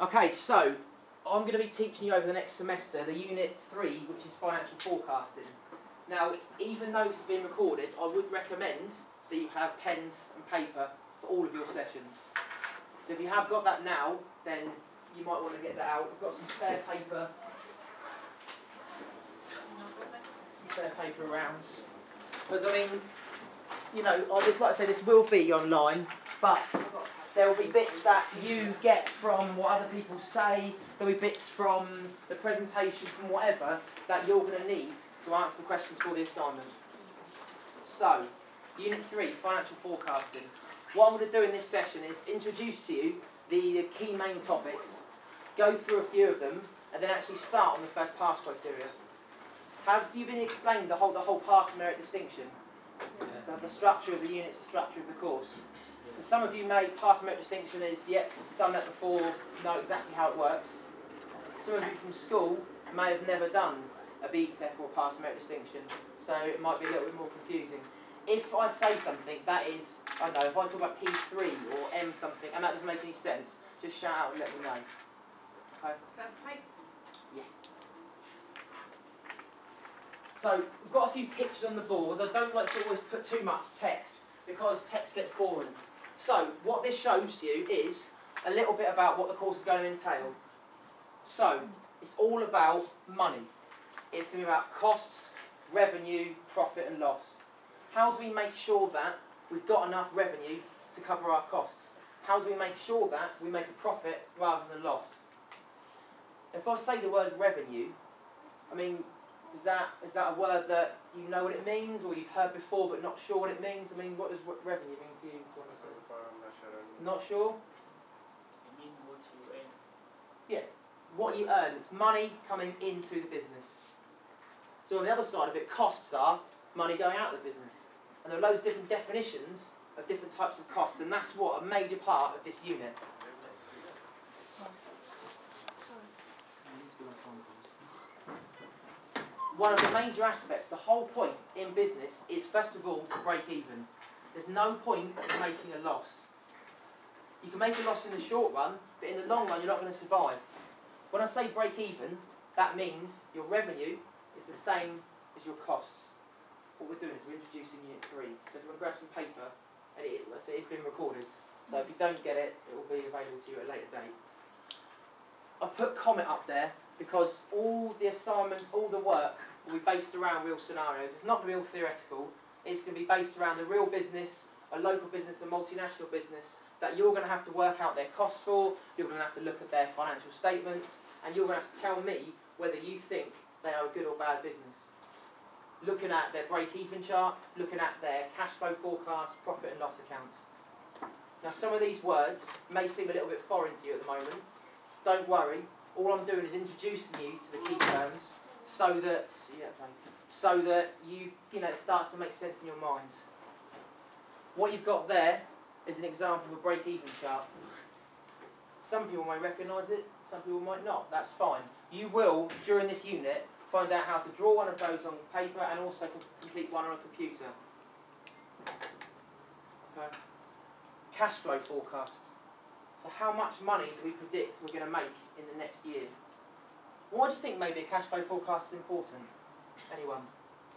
Okay, so I'm going to be teaching you over the next semester the Unit 3, which is financial forecasting. Now, even though it's been recorded, I would recommend that you have pens and paper for all of your sessions. So if you have got that now, then you might want to get that out. We've got some spare paper. Spare paper around. Because, I mean, you know, like I say, this will be online, but there will be bits that you get from what other people say, there'll be bits from the presentation, from whatever, that you're going to need to answer the questions for the assignment. So, Unit 3, Financial Forecasting. What I'm going to do in this session is introduce to you the key main topics, go through a few of them, and then actually start on the first pass criteria. Have you been explained the whole pass merit distinction? Yeah. The structure of the units, the structure of the course. Yeah. Some of you may pass merit distinction is, yep, done that before, know exactly how it works. Some of you from school may have never done a BTEC or pass merit distinction, so it might be a little bit more confusing. If I say something that is, I don't know, if I talk about P3 or M something, and that doesn't make any sense, just shout out and let me know. Okay? First paper? Yeah. So, we've got a few pictures on the board. I don't like to always put too much text, because text gets boring. So, what this shows to you is a little bit about what the course is going to entail. So, it's all about money. It's going to be about costs, revenue, profit and loss. How do we make sure that we've got enough revenue to cover our costs? How do we make sure that we make a profit rather than loss? If I say the word revenue, I mean, is that a word that you know what it means, or you've heard before but not sure what it means? I mean, what does revenue mean to you? Not sure? You mean what you earn? Yeah, what you earn. It's money coming into the business. So on the other side of it, costs are money going out of the business. And there are loads of different definitions of different types of costs, and that's what a major part of this unit. One of the major aspects, the whole point in business is first of all to break even. There's no point in making a loss. You can make a loss in the short run, but in the long run you're not going to survive. When I say break even, that means your revenue is the same as your costs. What we're doing is we're introducing Unit 3. So if you want to grab some paper, and it's been recorded. So if you don't get it, it will be available to you at a later date. I've put comment up there because all the assignments, all the work will be based around real scenarios. It's not going to be all theoretical. It's going to be based around the real business, a local business, a multinational business that you're going to have to work out their costs for, you're going to have to look at their financial statements, and you're going to have to tell me whether you think they are a good or bad business. Looking at their break-even chart, looking at their cash flow forecasts, profit and loss accounts. Now some of these words may seem a little bit foreign to you at the moment. Don't worry, all I'm doing is introducing you to the key terms so that you know, it starts to make sense in your minds. What you've got there is an example of a break-even chart. Some people may recognise it, some people might not. That's fine. You will, during this unit, find out how to draw one of those on paper and also complete one on a computer. Okay. Cash flow forecasts. So how much money do we predict we're going to make in the next year? Why do you think maybe a cash flow forecast is important? Anyone?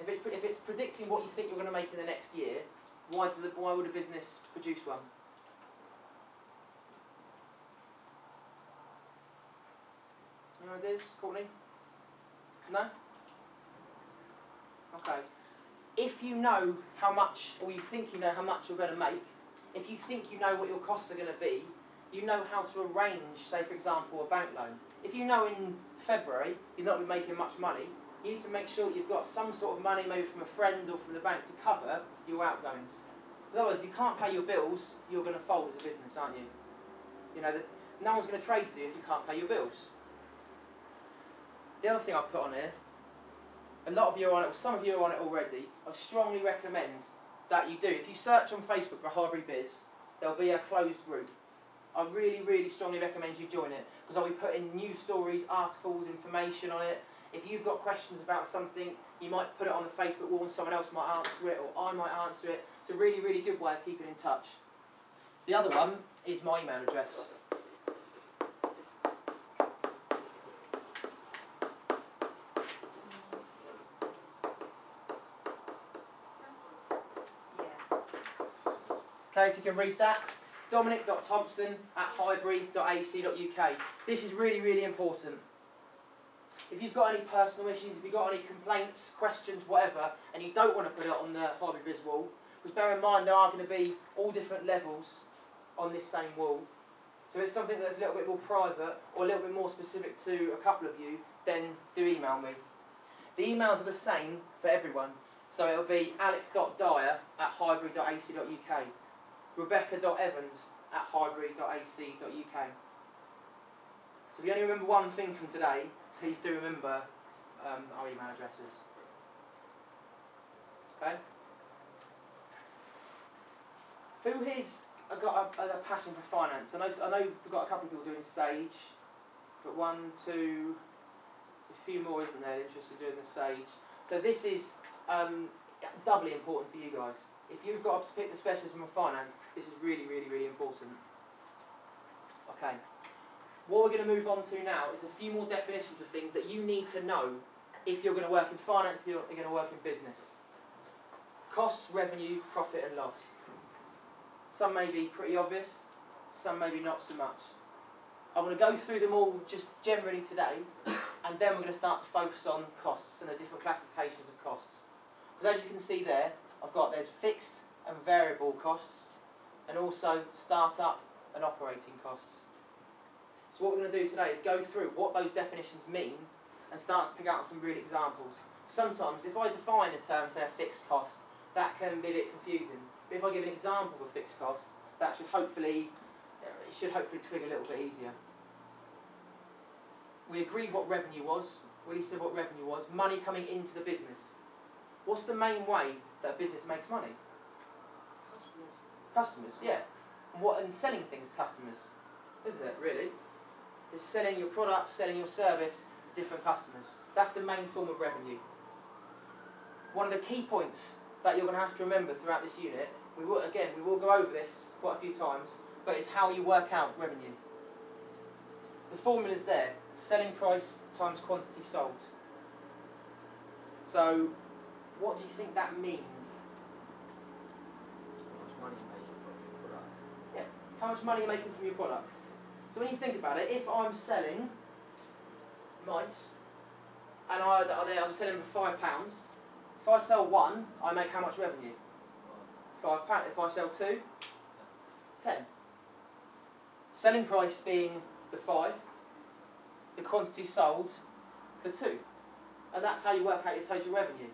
If it's predicting what you think you're going to make in the next year, why would a business produce one? Any ideas, Courtney? No? Okay. If you know how much, or you think you know how much you're going to make, if you think you know what your costs are going to be, you know how to arrange, say for example, a bank loan. If you know in February you're not going to be making much money, you need to make sure that you've got some sort of money, maybe from a friend or from the bank, to cover your outgoings. Otherwise, if you can't pay your bills, you're going to fold as a business, aren't you? You know, no one's going to trade with you if you can't pay your bills. The other thing I've put on here, a lot of you are on it, or some of you are on it already. I strongly recommend that you do. If you search on Facebook for Highbury Biz, there'll be a closed group. I really, really strongly recommend you join it, because I'll be putting news stories, articles, information on it. If you've got questions about something, you might put it on the Facebook wall and someone else might answer it, or I might answer it. It's a really, really good way of keeping in touch. The other one is my email address. Okay, if you can read that. dominic.thompson@highbury.ac.uk. This is really, really important. If you've got any personal issues, if you've got any complaints, questions, whatever, and you don't want to put it on the Highbury Viz wall, because bear in mind there are going to be all different levels on this same wall. So it's something that's a little bit more private or a little bit more specific to a couple of you, then do email me. The emails are the same for everyone. So it'll be alec.dyer@highbury.ac.uk, rebecca.evans@highbury.ac.uk. So if you only remember one thing from today, please do remember our email addresses. Okay? Who here's got a passion for finance? I know we've got a couple of people doing Sage. Got one, two, there's a few more, isn't there, interested in doing the Sage. So this is doubly important for you guys. If you've got to pick the specialism of finance, this is really, really, really important. Okay. What we're going to move on to now is a few more definitions of things that you need to know if you're going to work in finance, if you're going to work in business. Costs, revenue, profit and loss. Some may be pretty obvious, some maybe not so much. I'm going to go through them all just generally today, and then we're going to start to focus on costs and the different classifications of costs. Because as you can see there, there's fixed and variable costs, and also start-up and operating costs. So what we're going to do today is go through what those definitions mean and start to pick out some real examples. Sometimes if I define a term, say a fixed cost, that can be a bit confusing. But if I give an example of a fixed cost, that should hopefully twig a little bit easier. We agreed what revenue was. We said what revenue was. Money coming into the business. What's the main way that a business makes money? Customers, yeah. And selling things to customers, isn't it, really? It's selling your product, selling your service to different customers. That's the main form of revenue. One of the key points that you're going to have to remember throughout this unit, we will go over this quite a few times, but it's how you work out revenue. The formula is there, selling price times quantity sold. So, what do you think that means? How much money you're making from your product. Yeah, how much money you're making from your product. So when you think about it, if I'm selling mice, and I'm selling for £5, if I sell one, I make how much revenue? £5. If I sell two, 10. Selling price being the 5, the quantity sold, the 2. And that's how you work out your total revenue.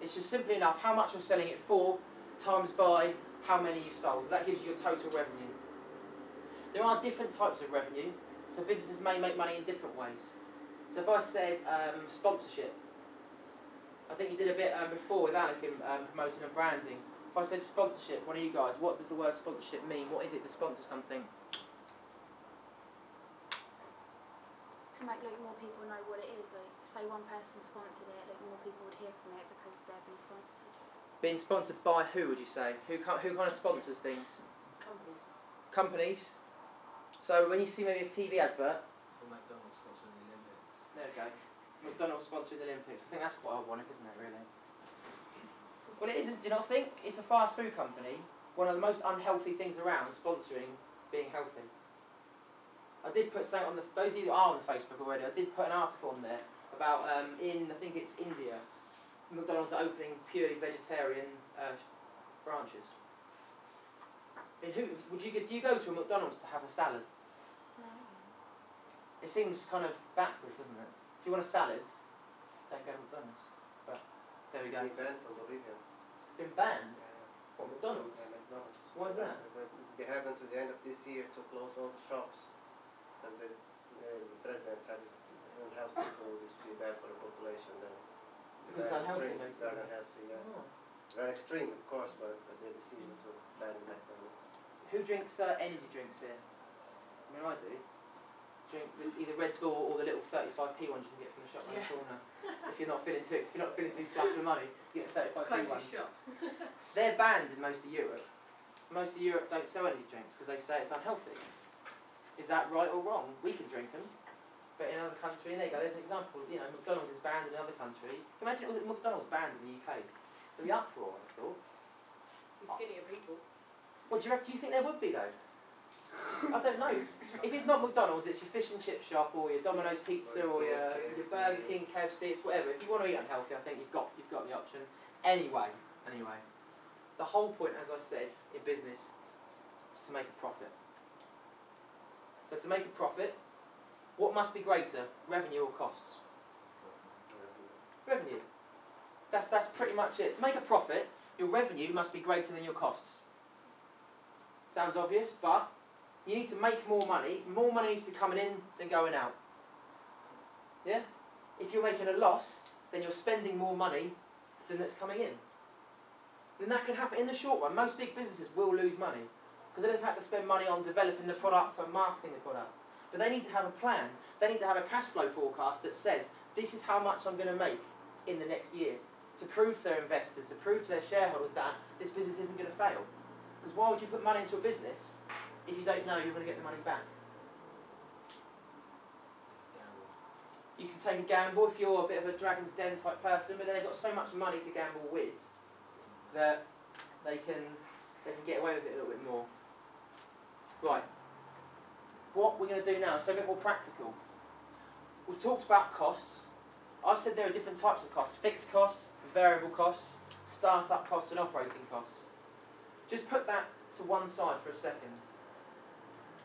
It's just simply enough how much you're selling it for times by how many you sold. That gives you your total revenue. There are different types of revenue, so businesses may make money in different ways. So if I said sponsorship, I think you did a bit before with Alec in promoting and branding. If I said sponsorship, one of you guys, what does the word sponsorship mean? What is it to sponsor something? To make more people know what it is. Say one person sponsored it, more people would hear from it because they're being sponsored. Being sponsored by who, would you say? Who kind of sponsors things? Companies. Companies. So when you see maybe a TV advert, For McDonald's sponsoring the Olympics. there we go. McDonald's sponsoring the Olympics. I think that's quite ironic, isn't it, really? Well, it is, do you not think? It's a fast food company, one of the most unhealthy things around, sponsoring being healthy. I did put something on those of you that are on the Facebook already, I did put an article on there about, I think it's India, McDonald's are opening purely vegetarian branches. I mean, do you go to a McDonald's to have a salad? No. It seems kind of backwards, doesn't it? If you want a salad, don't go to McDonald's. But there we go. They banned from Bolivia. Been banned? What, McDonald's? Yeah, McDonald's. Why is that? They have until the end of this year to close all the shops, because the president said it's unhealthy food is be bad for the population. Then Because it's unhealthy, It's very unhealthy, yeah. Oh. Very extreme, of course, but the decision to ban McDonald's. Who drinks energy drinks here? I mean, I do. Drink either Red Bull or the little 35p ones you can get from the shop around the corner. If you're not feeling too flush with money, you get 35p ones. They're banned in most of Europe. Most of Europe don't sell energy drinks because they say it's unhealthy. Is that right or wrong? We can drink them, but in another country, and there you go. There's an example. You know, McDonald's is banned in another country. Can you imagine it was McDonald's banned in the UK? There'd be uproar, I thought. You're skinnier people. What do you reckon? Do you think there would be though? I don't know. If it's not McDonald's, it's your fish and chip shop or your Domino's Pizza or your Burger King, KFC, it's whatever. If you want to eat unhealthy, I think you've got the option. Anyway, the whole point, as I said, in business is to make a profit. So to make a profit, what must be greater, revenue or costs? Revenue. That's pretty much it. To make a profit, your revenue must be greater than your costs. Sounds obvious, but you need to make more money. More money needs to be coming in than going out. Yeah? If you're making a loss, then you're spending more money than that's coming in. Then that can happen in the short run. Most big businesses will lose money because they've had to spend money on developing the product or marketing the product. But they need to have a plan. They need to have a cash flow forecast that says, this is how much I'm going to make in the next year, to prove to their investors, to prove to their shareholders that this business isn't going to fail. Because why would you put money into a business if you don't know you're going to get the money back? You can take a gamble if you're a bit of a Dragon's Den type person, but then they've got so much money to gamble with that they can get away with it a little bit more. Right. What we're going to do now is a bit more practical. We've talked about costs. I said there are different types of costs: fixed costs, variable costs, start-up costs, and operating costs. Just put that to one side for a second.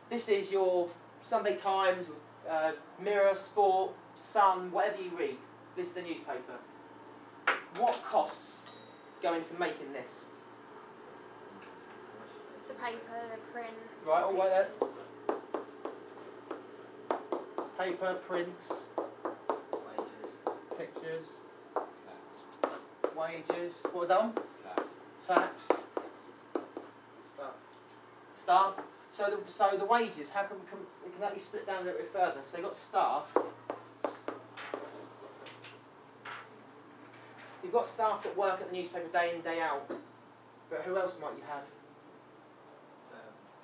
This is your Sunday Times, Mirror, Sport, Sun, whatever you read. This is the newspaper. What costs go into making this? The paper, the print. Right, all right there. Paper, prints, pictures, wages. What was that one? Tax. Staff. So the wages. How can we can that be split down a little bit further? So you've got staff. You've got staff that work at the newspaper day in, day out. But who else might you have?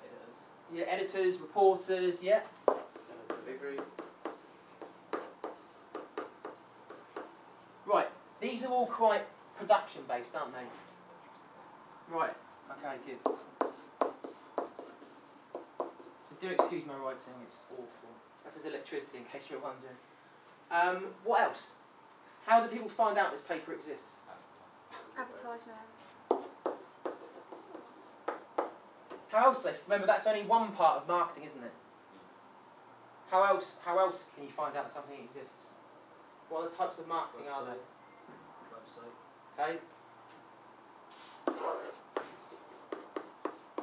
Editors. Yeah, editors, reporters. Yeah. Delivery. Right. These are all quite production based, aren't they? Right. Okay, good. Do excuse my writing, it's awful. That is electricity, in case you're wondering. What else? How do people find out this paper exists? Advertisement. How else do they? Remember, that's only one part of marketing, isn't it? How else can you find out something exists? What other types of marketing are there? Website. Okay.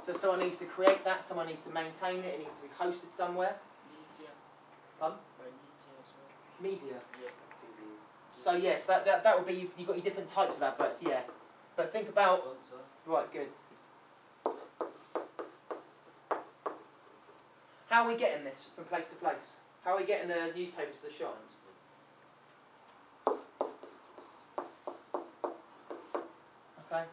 So someone needs to create that, someone needs to maintain it, it needs to be hosted somewhere. Media. Pardon? By media as well. Media. Yeah. So yes, that would be, you've got your different types of adverts, yeah. But think about, Sponsor. right, good. How are we getting this from place to place? How are we getting the newspapers to the shops? Okay.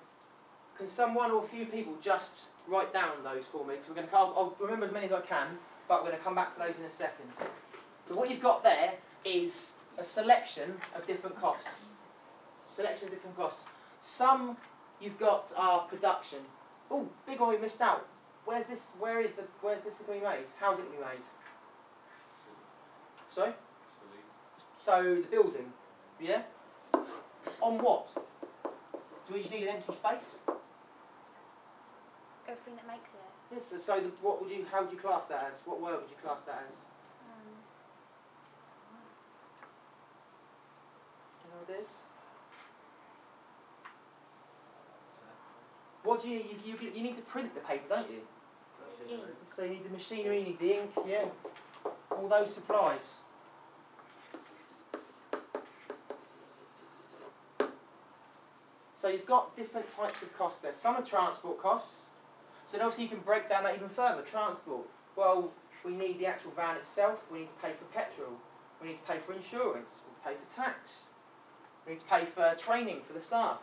Can someone or a few people just write down those for me? So I'll remember as many as I can, but we're going to come back to those in a second. So what you've got there is a selection of different costs. Selection of different costs. Some you've got are production. Oh, big one we missed out. Where's this going to be made? How's it going to be made? Sorry? So the building, yeah? On what? Do we just need an empty space? Everything that makes it. Yes. So how would you class that as? What word would you class that as? Do you know what it is? What do you need to print the paper, don't you? Ink. So you need the machinery, you need the ink, yeah. All those supplies. So you've got different types of costs there. Some are transport costs. So obviously you can break down that even further. Transport. Well, we need the actual van itself. We need to pay for petrol. We need to pay for insurance. We need to pay for tax. We need to pay for training for the staff.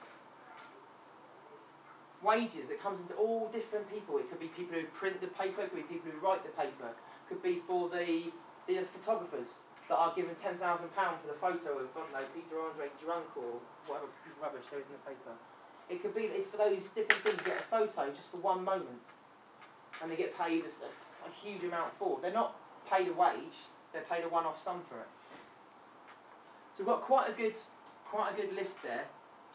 Wages. It comes into all different people. It could be people who print the paper. It could be people who write the paper. It could be for the photographers that are given £10,000 for the photo of, I don't know, Peter Andre drunk or whatever rubbish there is in the paper. It could be that it's for those different things, you get a photo just for one moment. and they get paid a huge amount for. They're not paid a wage, they're paid a one-off sum for it. So we've got quite a good list there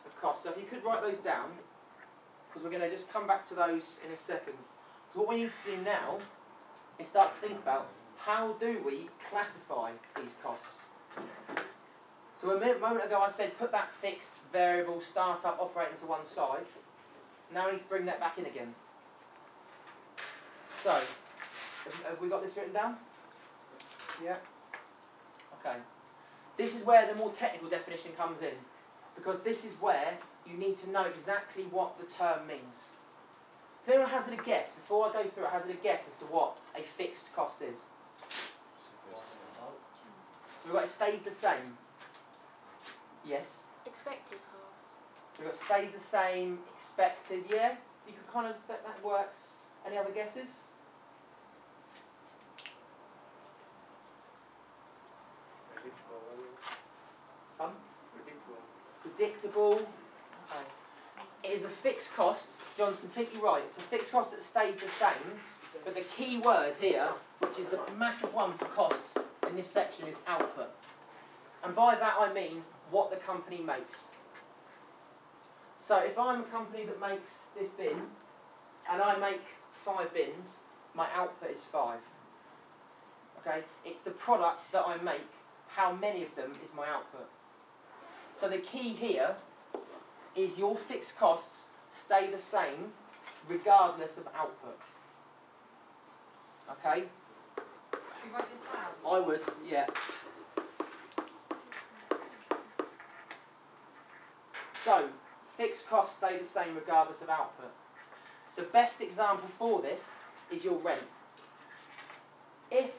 of costs. So if you could write those down, because we're going to just come back to those in a second. So what we need to do now is start to think about how do we classify these costs. So a moment ago I said put that fixed, variable, start-up, operating to one side. Now we need to bring that back in again. So, have we got this written down? Yeah? Okay. This is where the more technical definition comes in, because this is where you need to know exactly what the term means. Can anyone hazard a guess, before I go through it, hazard a guess as to what a fixed cost is? So we've got it stays the same. Yes? Expected costs. So we've got stays the same, expected, yeah? You can kind of, that works. Any other guesses? Predictable. Okay. It is a fixed cost. John's completely right. It's a fixed cost that stays the same. But the key word here, which is the massive one for costs in this section, is output. And by that I mean what the company makes. So if I'm a company that makes this bin, and I make 5 bins, my output is 5. Okay? It's the product that I make, how many of them is my output. So the key here is your fixed costs stay the same regardless of output. Okay? Should we write this down? I would, yeah. So, fixed costs stay the same regardless of output. The best example for this is your rent. If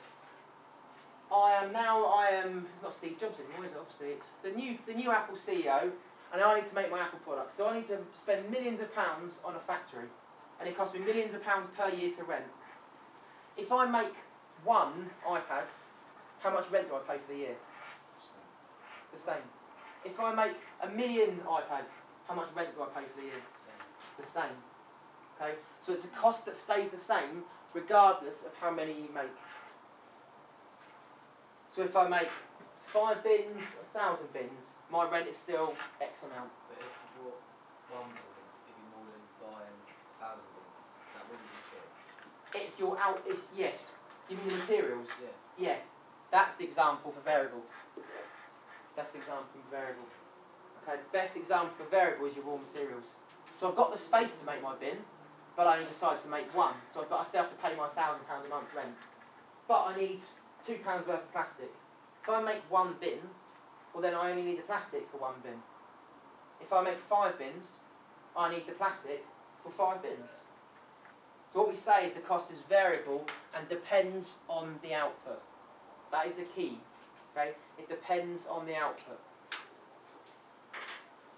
it's not Steve Jobs anymore, is it? Obviously, it's the new Apple CEO, and I need to make my Apple products. So I need to spend millions of pounds on a factory, and it costs me millions of pounds per year to rent. If I make 1 iPad, how much rent do I pay for the year? The same. If I make 1 million iPads, how much rent do I pay for the year? The same. Okay? So it's a cost that stays the same regardless of how many you make. So if I make 5 bins, 1,000 bins, my rent is still X amount. But if you bought one building, it'd be more than buying 1,000 bins. That wouldn't be fixed. It's your yes. You mean the materials? Yeah. Yeah. That's the example for variable. That's the example for variable. Okay, the best example for variable is your raw materials. So I've got the space to make my bin, but I only decide to make 1. So I still have to pay my £1,000 a month rent. But I need £2 worth of plastic. If I make 1 bin, well then I only need the plastic for 1 bin. If I make 5 bins, I need the plastic for 5 bins. So what we say is the cost is variable and depends on the output. That is the key. Okay? It depends on the output.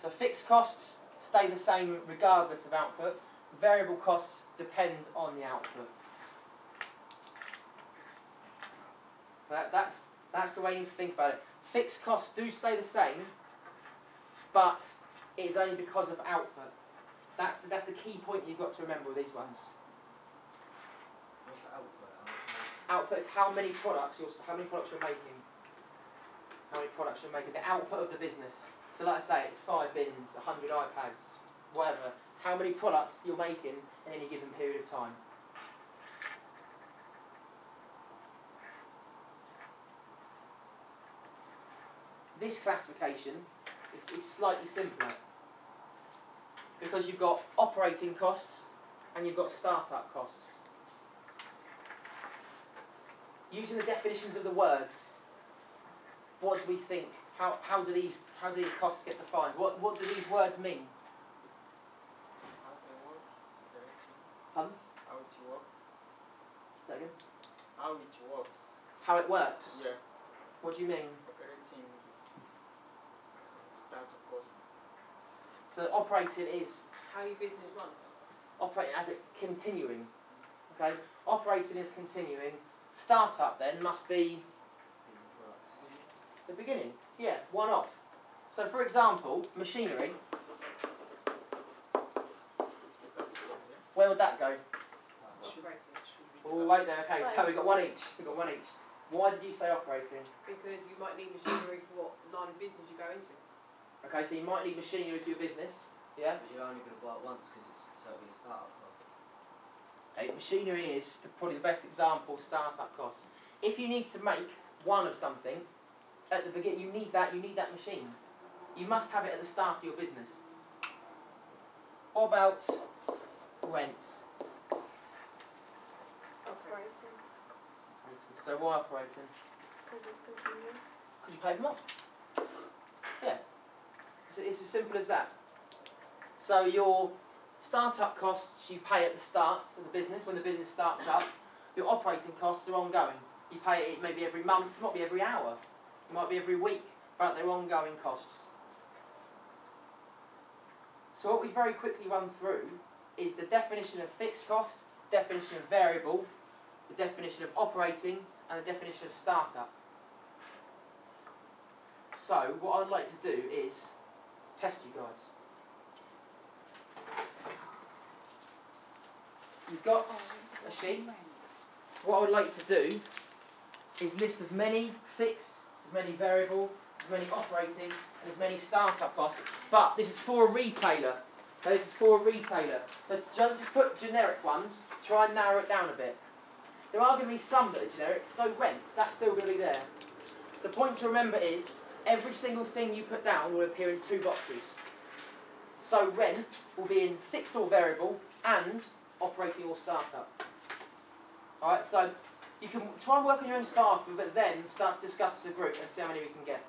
So fixed costs stay the same regardless of output. Variable costs depend on the output. That's the way you need to think about it. Fixed costs do stay the same, but it is only because of output. That's the key point you've got to remember with these ones. What's the output? Output is how many products you're making. How many products you're making. The output of the business. So like I say, it's 5 bins, 100 iPads, whatever. It's how many products you're making in any given period of time. This classification is slightly simpler because you've got operating costs and you've got start-up costs. Using the definitions of the words, what do we think? How do these costs get defined? What do these words mean? How they work, operating, Pardon? how it works, Say again? how it works. How it works? Yeah, What do you mean? operating startup cost. So operating is How your business runs. operating as it continuing. Okay? Operating is continuing. Startup then must be the beginning. Yeah, one off. So for example, machinery, where would that go? Operating. Oh, wait there. Okay, so Right. we've got one each. We've got one each. Why did you say operating? Because you might need machinery for what line of business you go into. Okay, so you might need machinery for your business. Yeah. But you're only going to buy it once because so it'll be a start-up cost. Machinery is probably the best example of start-up costs. If you need to make one of something at the beginning, you need that machine. You must have it at the start of your business. What about rent? Operating. So why operating? Because it's continuous. Because you pay them up. Yeah. It's as simple as that. So your start-up costs you pay at the start of the business, when the business starts up. Your operating costs are ongoing. You pay it maybe every month, it might be every hour, it might be every week, but they're ongoing costs. So what we very quickly run through is the definition of fixed cost, definition of variable, the definition of operating, and the definition of startup. So what I'd like to do is test you guys. You've got a sheet. What I would like to do is list as many fixed, as many variable, as many operating, and as many startup costs. But this is for a retailer. So this is for a retailer. So don't just put generic ones. Try and narrow it down a bit. There are going to be some that are generic. So rent, that's still going to be there. The point to remember is every single thing you put down will appear in two boxes. So rent will be in fixed or variable and operating or startup. Alright, so you can try and work on your own starter, but then start to discuss as a group and see how many we can get.